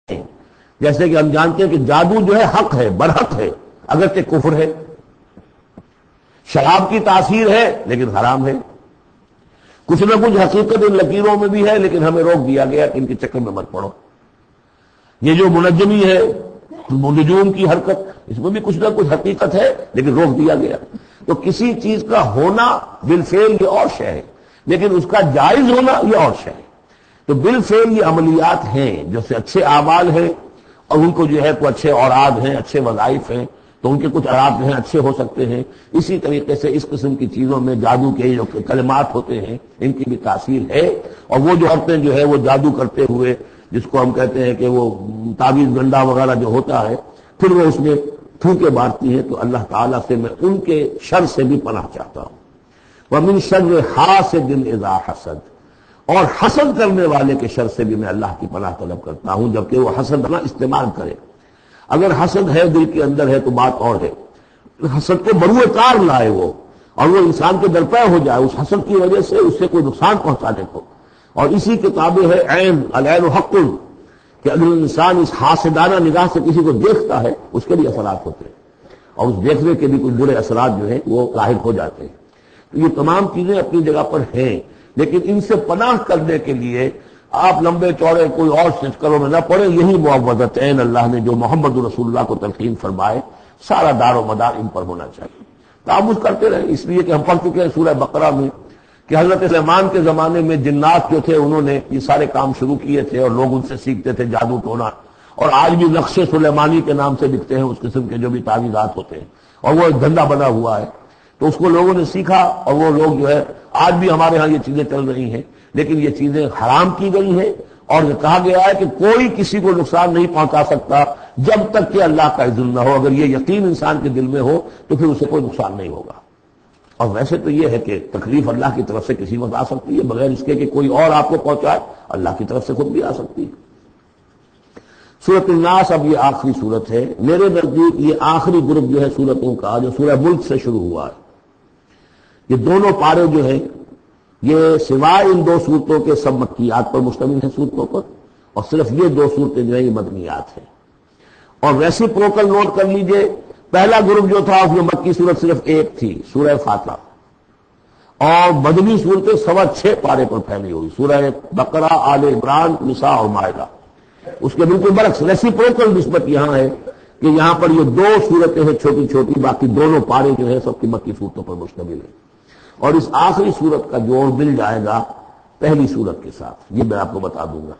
جیسے کہ ہم جانتے ہیں کہ جادو جو ہے حق ہے، برحق ہے، اگرچہ کفر ہے. شراب کی تاثیر ہے لیکن حرام ہے. کچھ نہ کچھ حقیقت ان لکیروں میں بھی ہے لیکن ہمیں روک دیا گیا کہ ان کے چکر میں مت پڑو. یہ جو منجمی ہے، نجوم کی حرکت، اس میں بھی کچھ نہ کچھ حقیقت ہے لیکن روک دیا گیا. تو کسی چیز کا ہونا بالفعل یہ اور شے ہے، لیکن اس کا جائز ہونا یہ اور شے ہے. تو بالفعل یہ عملیات ہیں جو سے اچھے اعمال ہیں، اور ان کو جو ہے کوئی اچھے اوراد ہیں، اچھے وظائف ہیں، تو ان کے کچھ اوراد ہیں اچھے ہو سکتے ہیں. اسی طریقے سے اس قسم کی چیزوں میں جادو کے جو کلمات ہوتے ہیں ان کی بھی تاثیر ہے. اور وہ جو عورتیں جو ہے وہ جادو کرتے ہوئے، جس کو ہم کہتے ہیں کہ وہ تعویذ گنڈا وغیرہ جو ہوتا ہے، پھر وہ اس میں پھونکے مارتی ہیں، تو اللہ تعالیٰ سے میں ان کے شر سے بھی پناہ چاہتا ہوں. وَمِن شَرِّ حَاسِدٍ إِذَا حَسَدَ، اور حسد کرنے والے کے شر سے بھی میں اللہ کی پناہ طلب کرتا ہوں، جبکہ وہ حسد نہ استعمال کرے. اگر حسد ہے دل کے اندر ہے تو بات اور ہے. حسد کو بروئے کار لائے وہ، اور وہ انسان کے درپے ہو جائے اس حسد کی وجہ سے، اس سے کوئی نقصان پہنچانے کو. اور اسی کتابیں ہے عین، العین حق، کہ اگر انسان اس حاسدانہ نگاہ سے کسی کو دیکھتا ہے اس کے بھی اثرات ہوتے ہیں، اور اس دیکھنے کے بھی کچھ برے اثرات جو ہیں وہ لاحق ہو جاتے ہیں. تو یہ تمام چیزیں اپنی جگہ پر ہیں، لیکن ان سے پناہ کرنے کے لیے آپ لمبے چوڑے کوئی اور چکروں میں نہ پڑیں. یہی معوذتین اللہ نے جو محمد رسول اللہ کو تلقین فرمائے، سارا دار و مدار ان پر ہونا چاہیے. تعوذ کرتے رہے، اس لیے کہ ہم پڑھ چکے ہیں سورہ بقرہ میں کہ حضرت سلیمان کے زمانے میں جنات جو تھے انہوں نے یہ سارے کام شروع کیے تھے، اور لوگ ان سے سیکھتے تھے جادو ٹونا. اور آج بھی نقش سلیمانی کے نام سے دکھتے ہیں اس قسم کے جو بھی تعویذات ہوتے ہیں، اور وہ ایک دھندا بنا ہوا ہے. تو اس کو لوگوں نے سیکھا، اور وہ لوگ جو ہے آج بھی ہمارے ہاں یہ چیزیں چل رہی ہیں، لیکن یہ چیزیں حرام کی گئی ہیں. اور یہ کہا گیا ہے کہ کوئی کسی کو نقصان نہیں پہنچا سکتا جب تک کہ اللہ کا اذن نہ ہو. اگر یہ یقین انسان کے دل میں ہو تو پھر اسے کوئی نقصان نہیں ہوگا. اور ویسے تو یہ ہے کہ تکلیف اللہ کی طرف سے کسی وقت آ سکتی ہے بغیر اس کے کہ کوئی اور آپ کو پہنچائے، اللہ کی طرف سے خود بھی آ سکتی ہے. سورۃ الناس اب یہ آخری سورت ہے میرے نزدیک. یہ آخری گروپ جو ہے سورتوں کا جو سورہ ملک سے شروع ہوا ہے، یہ دونوں پارے جو ہیں یہ سوائے ان دو صورتوں کے سب مکیات پر مشتمل ہیں صورتوں پر، اور صرف یہ دو صورتیں جو ہیں یہ مدنیات ہیں. اور ریسیپروکل نوٹ کر لیجئے، پہلا گروپ جو تھا اس میں مکی صورت صرف ایک تھی، سورہ فاتحہ، اور مدنی صورتیں 6.25 پارے پر پھیلی ہوئی، سورہ بقرہ، آل عمران، نساء اور مائدہ. اس کے بالکل برعکس ریسیپروکل نسبت یہاں ہے کہ یہاں پر یہ دو صورتیں ہیں چھوٹی چھوٹی، باقی دونوں پارے جو ہیں سب کی مکی صورتوں پر مشتمل ہیں. اور اس آخری صورت کا جوڑ مل جائے گا پہلی صورت کے ساتھ، یہ میں آپ کو بتا دوں گا.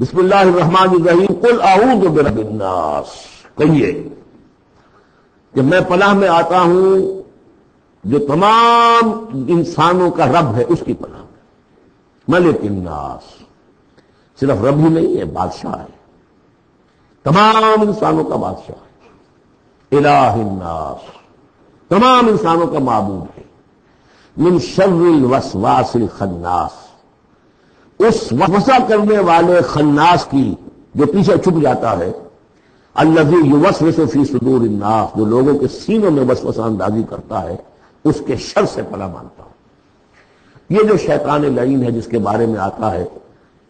بسم اللہ الرحمن الرحیم. قل اعوذ برب الناس، کہیے کہ میں پناہ میں آتا ہوں جو تمام انسانوں کا رب ہے اس کی پناہ میں. ملک الناس، صرف رب ہی نہیں ہے، بادشاہ ہے، تمام انسانوں کا بادشاہ ہے. الہ الناس، تمام انسانوں کا معبود ہے. من شر الوسواس الخناس، اس وسوسہ کرنے والے خناس کی جو پیچھے چھپ جاتا ہے. الذی یوسوس فی صدور الناس، جو لوگوں کے سینوں میں وسوسہ اندازی کرتا ہے، اس کے شر سے پناہ مانگتا ہوں. یہ جو شیطان لعین ہے جس کے بارے میں آتا ہے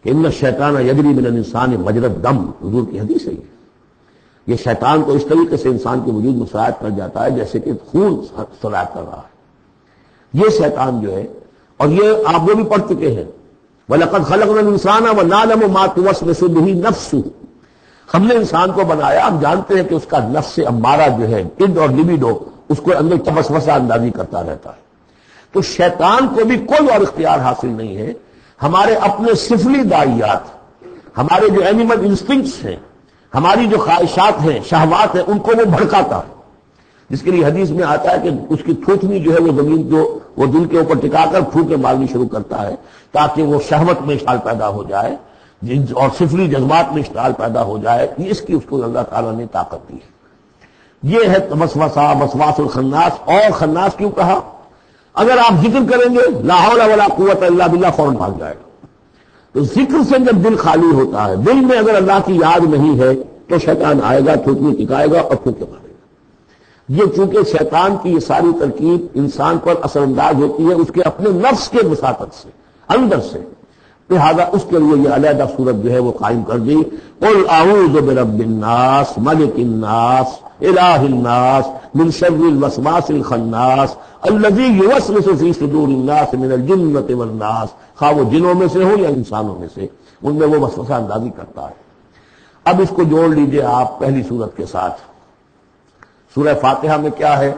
کہ ان الشیطان یجری من الانسان مجری الدم، حضور کی حدیث ہے یہ شیطان کو اس طریقے سے انسان کے وجود میں سرایت کر جاتا ہے جیسے کہ خون سرایت کر رہا ہے. یہ شیطان جو ہے، اور یہ آپ وہ بھی پڑھ چکے ہیں، وَلَقَدْ خَلَقْنَا الْإِنسَانَ وَنَعْلَمُ مَا تُوَسْوِسُ بِهِ نَفْسُهُ، ہم نے انسان کو بنایا، ہم جانتے ہیں کہ اس کا نفس امارہ جو ہے، اد اور لبیڈو، اس کو اندر وسوسہ اندازی کرتا رہتا ہے. تو شیطان کو بھی کوئی اور اختیار حاصل نہیں ہے. ہمارے اپنے سفلی داعیات، ہمارے جو اینیمل انسٹنکٹس ہیں، ہماری جو خواہشات ہیں، شہوات ہیں، ان کو وہ بھڑکاتا ہے. جس کے لیے حدیث میں آتا ہے کہ اس کی تھوتنی جو ہے وہ زمین جو وہ دل کے اوپر ٹکا کر پھونکے مارنی شروع کرتا ہے تاکہ وہ شہوت میں اشتعال پیدا ہو جائے اور سفلی جذبات میں اشتعال پیدا ہو جائے. یہ اس کی اس کو اللہ تعالیٰ نے طاقت دی ہے. یہ ہے وسواس الخناس. اور خناس کیوں کہا؟ اگر آپ ذکر کریں گے لا حول ولا قوت الا باللہ، فوراً بھاگ جائے گا. تو ذکر سے جب دل خالی ہوتا ہے، دل میں اگر اللہ کی یاد نہیں ہے تو شیطان آئے گا، تھوتنی ٹکائے گا اور پھونکے مارے گا. یہ چونکہ شیطان کی یہ ساری ترکیب انسان پر اثر انداز ہوتی ہے اس کے اپنے نفس کے وساطت سے، اندر سے. لہذا اس کے لیے یہ علیحدہ صورت جو ہے وہ قائم کر دی. قل اعوذ برب الناس ملک الناس الہ الناس من شر الوسواس الخناس الذی یوسوس فی صدور الناس من الجنۃ والناس. خواہ وہ جنوں میں سے ہو یا انسانوں میں سے، ان میں وہ وسوسہ اندازی کرتا ہے. اب اس کو جوڑ لیجئے آپ پہلی سورت کے ساتھ. سورہ فاتحہ میں کیا ہے؟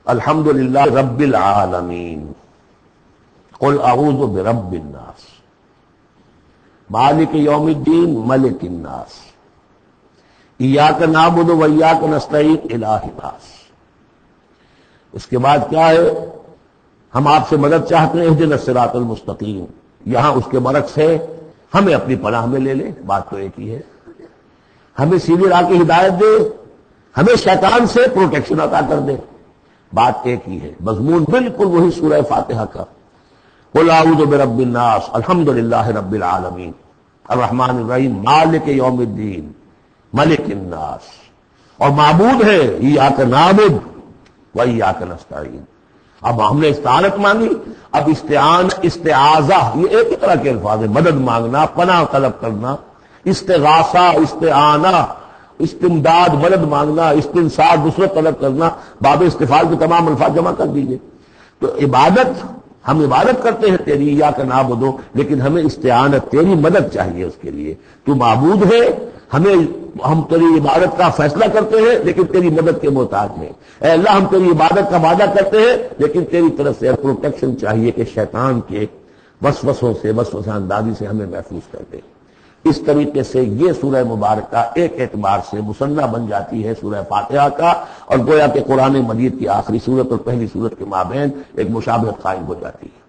الحمدللہ رب العالمین، قل اعوذ برب الناس، مالک یوم الدین ملک الناس، ایاک نعبد و ایاک نستعین الہ الناس. اس کے بعد کیا ہے؟ ہم آپ سے مدد چاہتے ہیں اہدنا الصراط المستقیم. یہاں اس کے برعکس ہے ہمیں اپنی پناہ میں لے لے. بات تو ایک ہی ہے، ہمیں سیدھی راہ کی ہدایت دے، ہمیں شیطان سے پروٹیکشن عطا کر دے. بات ایک ہی ہے، مضمون بالکل وہی سورہ فاتحہ کا. قل اعوذ برب الناس الحمدللہ رب العالمین الرحمن الرحیم مالک یوم الدین ملک الناس. اور معبود ہے ایاک نعبد و ایاک نستعین. اب ہم نے استعانت مانگی، اب استعاذہ یہ ایک ہی طرح کے الفاظ ہیں. مدد مانگنا، پناہ طلب کرنا، استغاثہ، استعانہ، استمداد، مدد مانگنا، استنصار، نصرت طلب کرنا، باب استفعال کے تمام الفاظ جمع کر دیجئے. تو عبادت، ہم عبادت کرتے ہیں تیری ایاک نعبد، لیکن ہمیں استعانت، تیری مدد چاہیے اس کے لیے. تو معبود ہے، ہم تیری عبادت کا فیصلہ کرتے ہیں لیکن تیری مدد کے محتاج ہیں. اے اللہ ہم تیری عبادت کا وعدہ کرتے ہیں لیکن تیری طرف سے پروٹیکشن چاہیے کہ شیطان کے وسوسوں سے، وسوسہ اندازی سے ہمیں محفوظ کر دے. اس طریقے سے یہ سورہ مبارکہ ایک اعتبار سے مثنیٰ بن جاتی ہے سورہ فاتحہ کا، اور گویا کہ قرآن مجید کی آخری سورت اور پہلی سورت کے مابین ایک مشابہت قائم ہو جاتی ہے.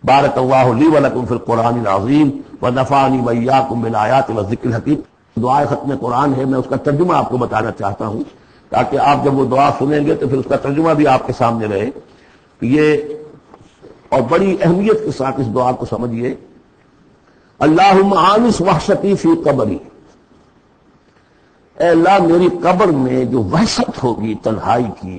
بارک اللہ لی ولکم فی القرآن العظیم ونفعنی وایاکم بالآیات والذکر الحکیم. دعائے ختم قرآن ہے، میں اس کا ترجمہ آپ کو بتانا چاہتا ہوں تاکہ آپ جب وہ دعا سنیں گے تو پھر اس کا ترجمہ بھی آپ کے سامنے رہے. یہ اور بڑی اہمیت کے ساتھ اس دعا کو سمجھیے. اللہم آنس وحشتی فی قبری، اے اللہ میری قبر میں جو وحشت ہوگی تنہائی کی،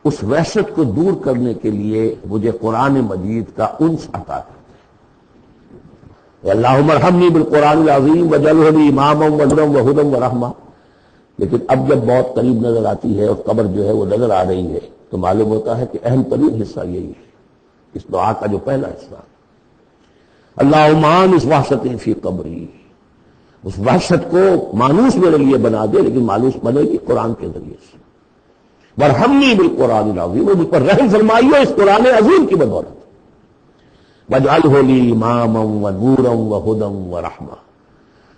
اس وحشت کو دور کرنے کے لیے مجھے قرآن مجید کا انس عطا کر. اللہم ارحمنی بالقرآن العظیم وجعلہ لی اماما ونورا وہدی ورحمہ. لیکن اب جب موت قریب نظر آتی ہے اور قبر جو ہے وہ نظر آ رہی ہے تو معلوم ہوتا ہے کہ اہم ترین حصہ یہی ہے اس دعا کا، جو پہلا حصہ اللہم آنس وحشتی فی قبری. اس وحشت کو مانوس میرے لیے بنا دے، لیکن مانوس بنے گی قرآن کے ذریعے سے. وارحمنی بالقرآن العظیم، مجھ پر رحم فرمائیے اس قرآن عظیم کی بدولت. وجعلہ لی اماما ونورا وہدی ورحمہ،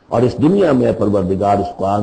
اور اس دنیا میں پروردگار اس قرآن